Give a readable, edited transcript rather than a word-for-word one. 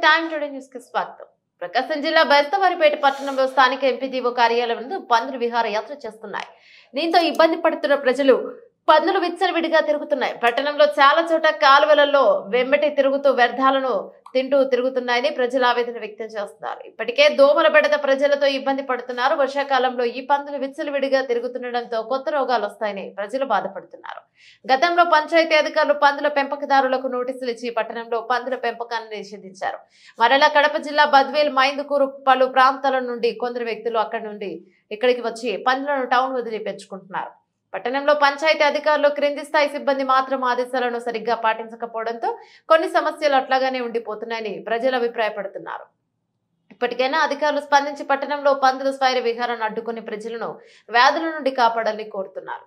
Time today news కి స్వాగతం. ప్రకాశం జిల్లా బెస్తవారిపేట పట్టణంలో స్థానిక ఎంపీడీఓ కార్యాలయం ముందు పందులు విహారయాత్ర చేస్తున్నాయి. దీంతో ఇబ్బంది పడుతున్న ప్రజలు పందులు విచ్చలవిడిగా తిరుగుతున్నాయి. పట్టణంలో చాలా చోట కాలువలలో వెంబటి తిరుగుతూ వ్యర్థాలను తిరుగుతున్నాయని ప్రజలు ఆవేదన వ్యక్తం చేస్తున్నారు. ఇప్పటికే దోమల బెడద ప్రజలతో ఇబ్బంది పడుతున్నారు. వర్షాకాలంలో ఈ పందులు విచ్చలవిడిగా తిరుగుతుండటంతో కొత్త రోగాలు వస్తాయని ప్రజలు బాధపడుతున్నారు. గతంలో పంచాయతీ అధికారులు పందుల పెంపకదారులకు నోటీసులు ఇచ్చి పట్టణంలో పందుల పెంపకాన్ని నిషేధించారు. మరలా కడప జిల్లా బద్వేల్, మైందుకూరు పలు ప్రాంతాల నుండి కొందరు వ్యక్తులు అక్కడి నుండి ఇక్కడికి వచ్చి పందులను టౌన్ వదిలి పెంచుకుంటున్నారు. పట్టణంలో పంచాయతీ అధికారులు క్రింది స్థాయి సిబ్బంది మాత్రం ఆదేశాలను సరిగ్గా పాటించకపోవడంతో కొన్ని సమస్యలు అట్లాగానే ఉండిపోతున్నాయని ప్రజలు అభిప్రాయపడుతున్నారు. ఇప్పటికైనా అధికారులు స్పందించి పట్టణంలో పందుల స్వైర విహారాన్ని అడ్డుకుని ప్రజలను వ్యాధుల నుండి కాపాడాలని కోరుతున్నారు.